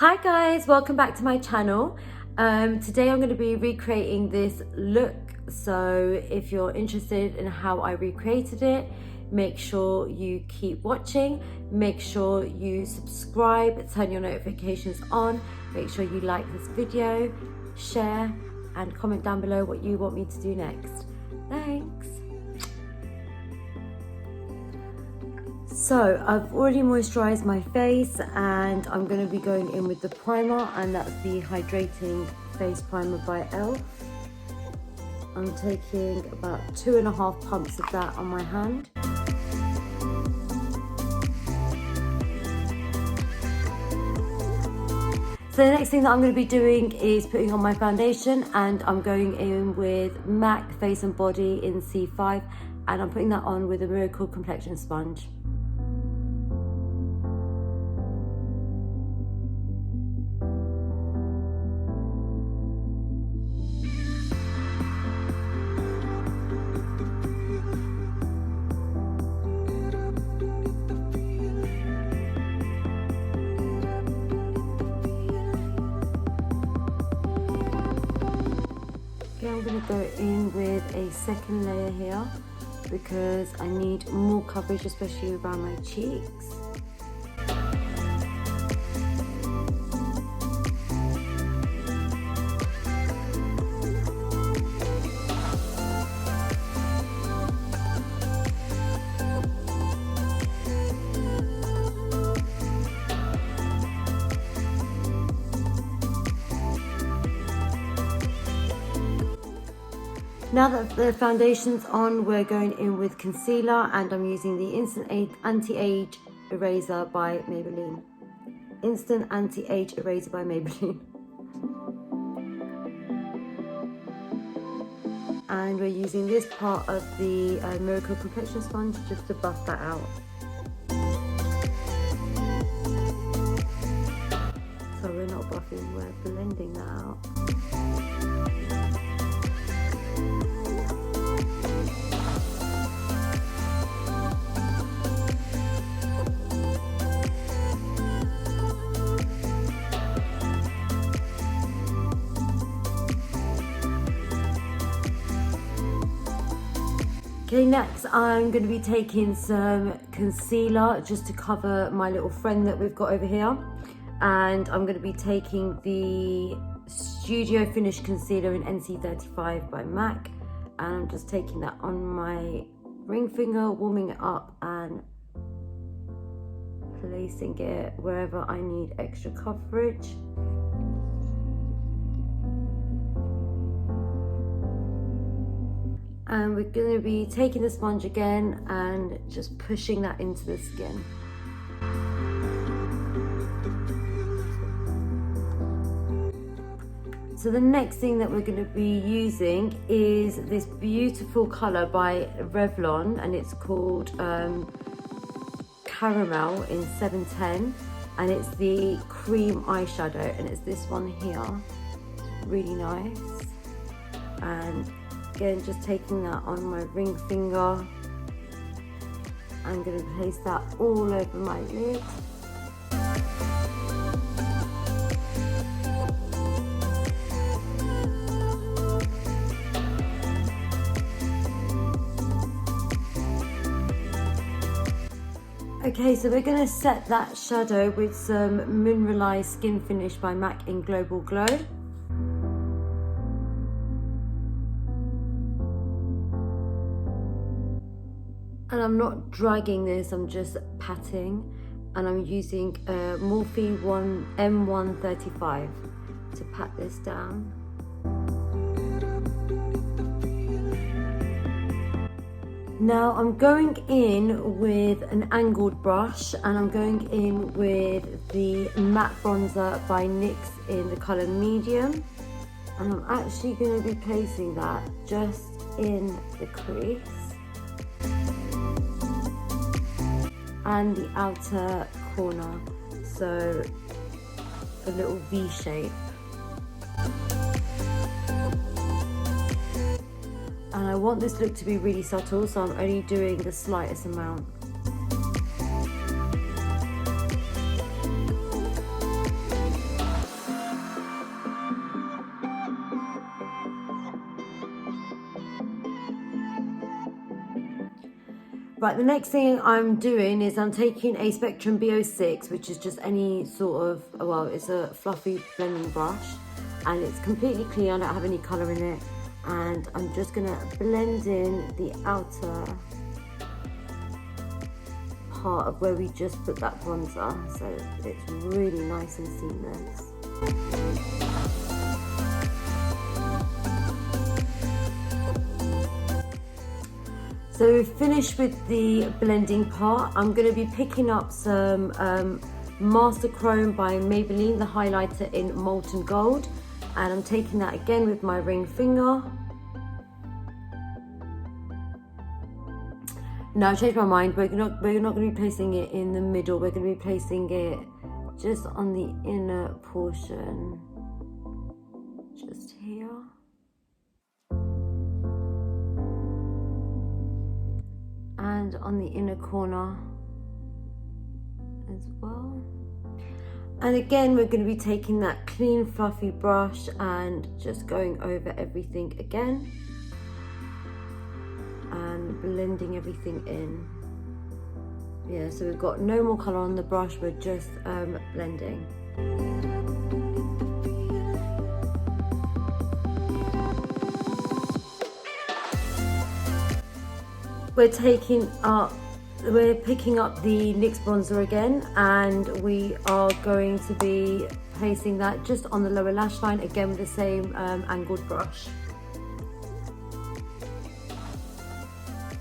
Hi guys, welcome back to my channel. Today I'm going to be recreating this look, so if you're interested in how I recreated it, make sure you keep watching, make sure you subscribe, turn your notifications on, make sure you like this video, share and comment down below what you want me to do next. Thanks. So I've already moisturized my face and I'm going to be going in with the primer, and that's the Hydrating Face Primer by e.l.f. I'm taking about 2.5 pumps of that on my hand. So the next thing that I'm going to be doing is putting on my foundation, and I'm going in with MAC Face and Body in C5, and I'm putting that on with a Miracle Complexion sponge. I'm going to go in with a second layer here because I need more coverage, especially around my cheeks. Now that the foundation's on, we're going in with concealer, and I'm using the Instant Anti-Age Eraser by Maybelline. Instant Anti-Age Eraser by Maybelline. And we're using this part of the Miracle Complexion sponge just to buff that out. So we're not buffing, we're blending that out. Okay, next I'm going to be taking some concealer just to cover my little friend that we've got over here, and I'm going to be taking the Studio Finish Concealer in NC35 by MAC, and I'm just taking that on my ring finger, warming it up and placing it wherever I need extra coverage. And we're going to be taking the sponge again and just pushing that into the skin. So the next thing that we're going to be using is this beautiful colour by Revlon, and it's called Caramel in 710, and it's the Creme eyeshadow, and it's this one here, really nice. And again, just taking that on my ring finger. I'm going to place that all over my lid. Okay, so we're going to set that shadow with some Mineralized Skin Finish by MAC in Global Glow. And I'm not dragging this, I'm just patting, and I'm using Morphe M135 to pat this down. Now I'm going in with an angled brush, and I'm going in with the matte bronzer by NYX in the colour Medium, and I'm actually going to be placing that just in the crease and the outer corner, so a little V shape. And I want this look to be really subtle, so I'm only doing the slightest amount. Right, the next thing I'm doing is I'm taking a Spectrum B06, which is just any sort of, well, it's a fluffy blending brush, and it's completely clear, I don't have any colour in it, and I'm just gonna blend in the outer part of where we just put that bronzer, so it's really nice and seamless. So we've finished with the blending part. I'm going to be picking up some Master Chrome by Maybelline, the highlighter in Molten Gold, and I'm taking that again with my ring finger. No, I changed my mind. We're not going to be placing it in the middle. We're going to be placing it just on the inner portion, just here. And on the inner corner as well. And again, we're going to be taking that clean fluffy brush and just going over everything again and blending everything in. Yeah, so we've got no more colour on the brush, we're just blending. We're picking up the NYX bronzer again, and we are going to be placing that just on the lower lash line, again with the same angled brush.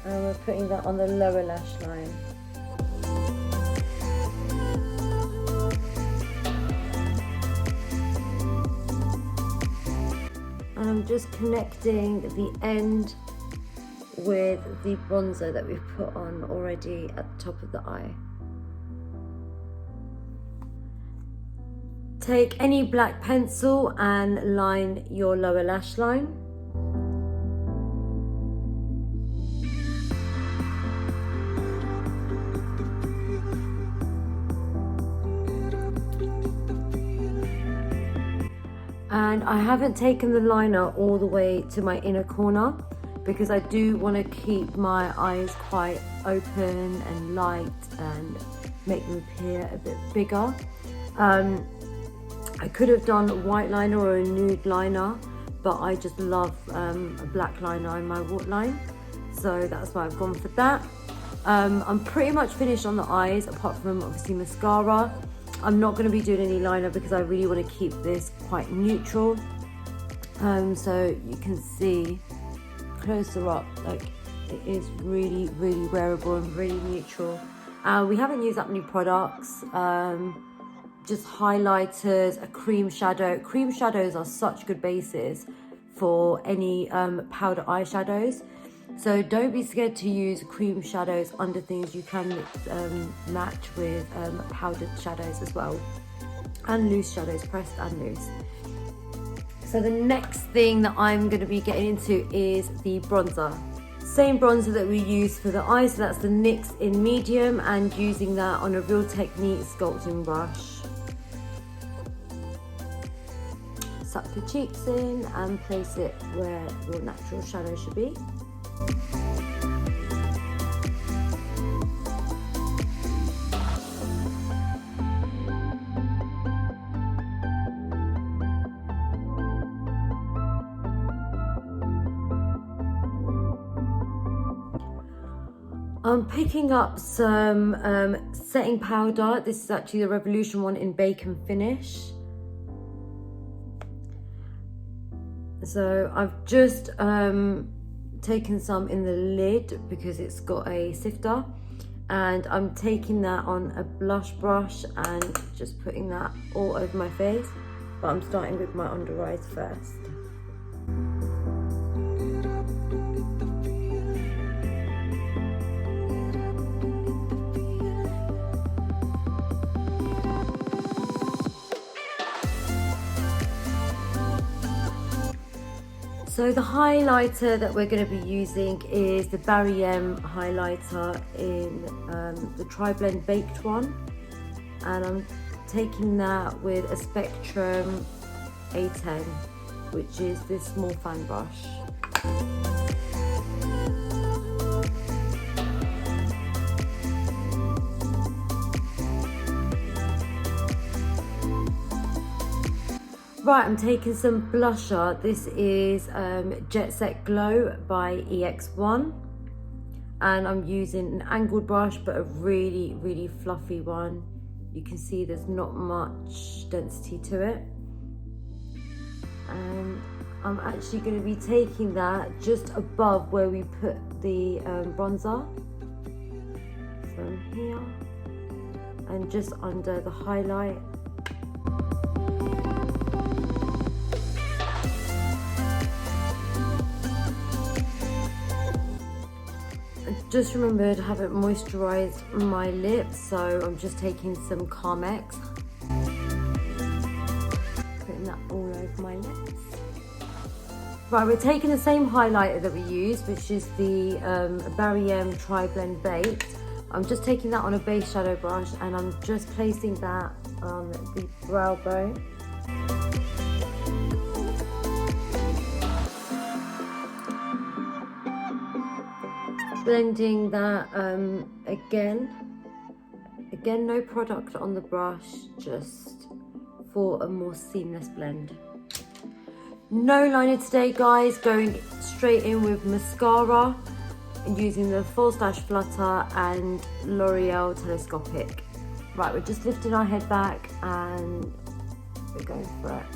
And we're putting that on the lower lash line. And I'm just connecting the end with the bronzer that we've put on already at the top of the eye. Take any black pencil and line your lower lash line. And I haven't taken the liner all the way to my inner corner, because I do want to keep my eyes quite open and light and make them appear a bit bigger. I could have done a white liner or a nude liner, but I just love a black liner in my waterline, so that's why I've gone for that. I'm pretty much finished on the eyes, apart from obviously mascara. I'm not going to be doing any liner because I really want to keep this quite neutral. So you can see closer up, like it is really wearable and really neutral. We haven't used that many products, just highlighters, a cream shadow. Cream shadows are such good bases for any powder eyeshadows, so don't be scared to use cream shadows under things. You can match with powdered shadows as well, and loose shadows, pressed and loose. So the next thing that I'm going to be getting into is the bronzer. Same bronzer that we used for the eyes, so that's the NYX in medium, and using that on a Real Technique sculpting brush. Suck your cheeks in and place it where your natural shadow should be. I'm picking up some setting powder. This is actually the Revolution one in Bacon Finish. So I've just taken some in the lid because it's got a sifter, and I'm taking that on a blush brush and just putting that all over my face, but I'm starting with my under eyes first. So the highlighter that we're going to be using is the Barry M highlighter in the Tri-Blend Baked one, and I'm taking that with a Spectrum A10, which is this small fan brush. Right, I'm taking some blusher. This is Jet Set Glow by EX1. And I'm using an angled brush, but a really, really fluffy one. You can see there's not much density to it. And I'm actually going to be taking that just above where we put the bronzer. So here, and just under the highlight. Just remembered I haven't moisturized my lips, so I'm just taking some Carmex, putting that all over my lips. Right, we're taking the same highlighter that we used, which is the Barry M Tri-Blend Baked. I'm just taking that on a base shadow brush, and I'm just placing that on the brow bone. Blending that again, no product on the brush, just for a more seamless blend. No liner today, guys, going straight in with mascara and using the False Lash Flutter and L'Oreal Telescopic. Right, we're just lifting our head back and we're going for it.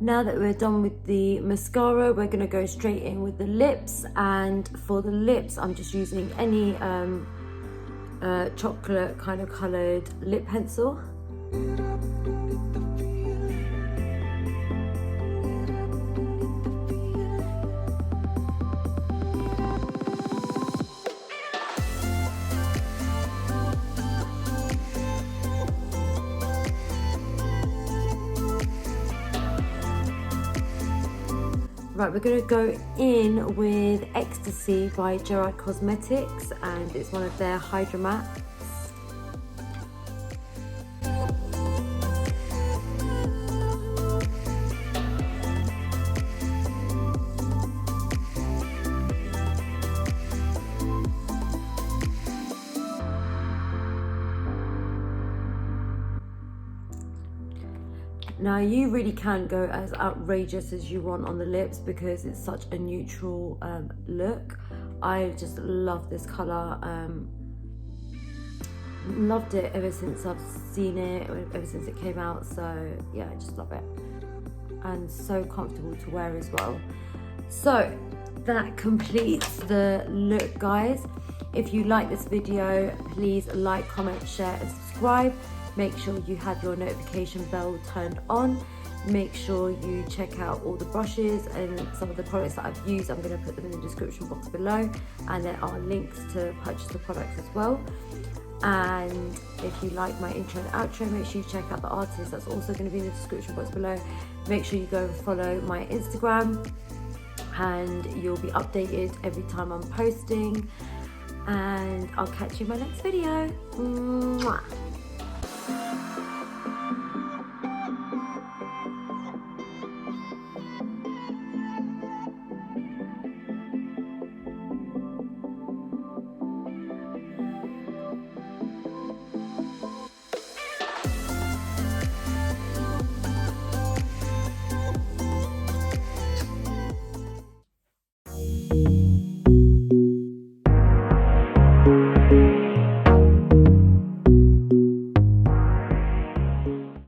Now that we're done with the mascara, we're gonna go straight in with the lips. And for the lips, I'm just using any chocolate kind of colored lip pencil. Right, we're going to go in with Ecstacy by Gerard Cosmetics, and it's one of their Hydra mattes. Now you really can go as outrageous as you want on the lips because it's such a neutral look. I just love this colour. Loved it ever since I've seen it, ever since it came out. So yeah, I just love it. And so comfortable to wear as well. So that completes the look, guys. If you like this video, please like, comment, share and subscribe. Make sure you have your notification bell turned on. Make sure you check out all the brushes and some of the products that I've used. I'm going to put them in the description box below, and there are links to purchase the products as well. And if you like my intro and outro, make sure you check out the artist. That's also going to be in the description box below. Make sure you go and follow my Instagram, and you'll be updated every time I'm posting. And I'll catch you in my next video. Mwah.